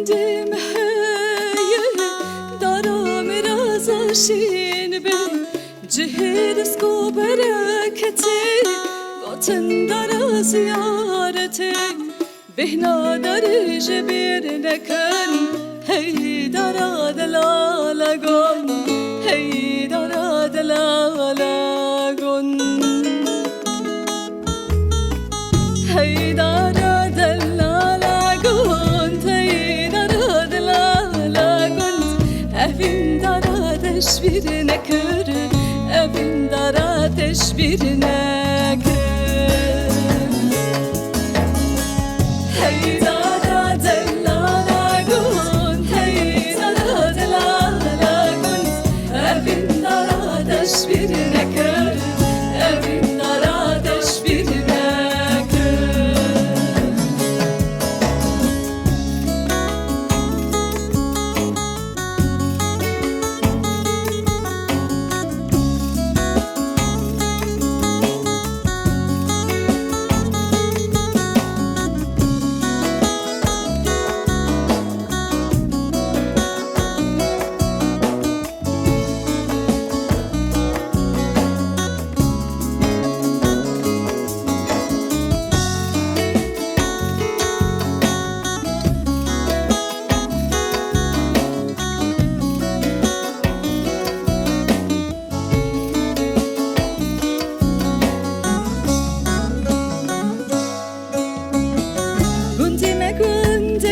گندم هیه دارا مرازشین به جهر اسکو برکتی گوتن دارا زیارتی بهنا داری جبیر نکن هی دارا دلالا گن هی دارا دلالا گن هی دارا دلالا گن هی دارا دلالا گن evin dara teşbir nekür evin dara teşbir nekür hey dara delala gun hey dara delala gun evin dara teşbir nekür evin dara teşbir nekür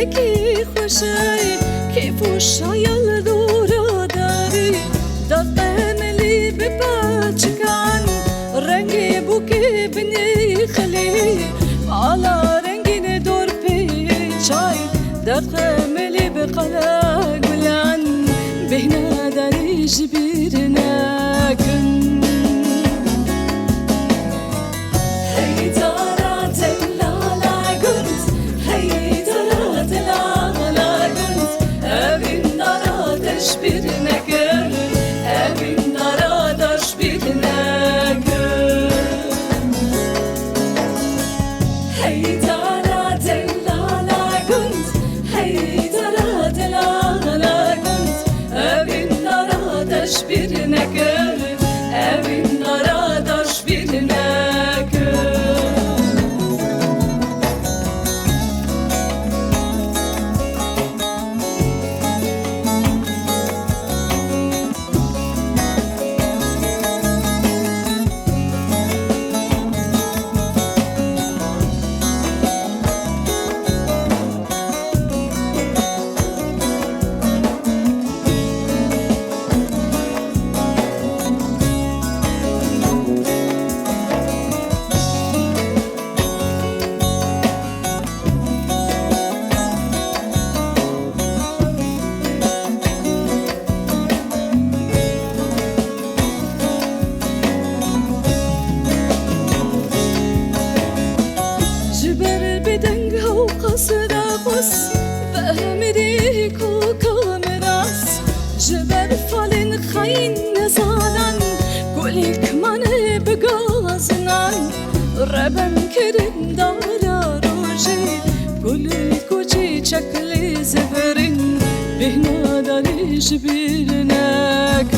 کی خوشی کیف شایل دور داری دادن لی بپاچکن رنگی بوکی بنی خلی بالا رنگین دور پیچای دادن لی بقلق بلن بهنا داری جبیر نکن teşbir nekür evin dara teşbir nekür hey dara delala gunt hey dara delala gunt evin dara teşbir nekür evin dara teşbir nekür قصداقص بأمريكو كامراس جبر فالن خاين نزانن قولك من بغازنن ربم كرن دارا روجي قولكو جي شكل زفرن بهنا داري جبيرنك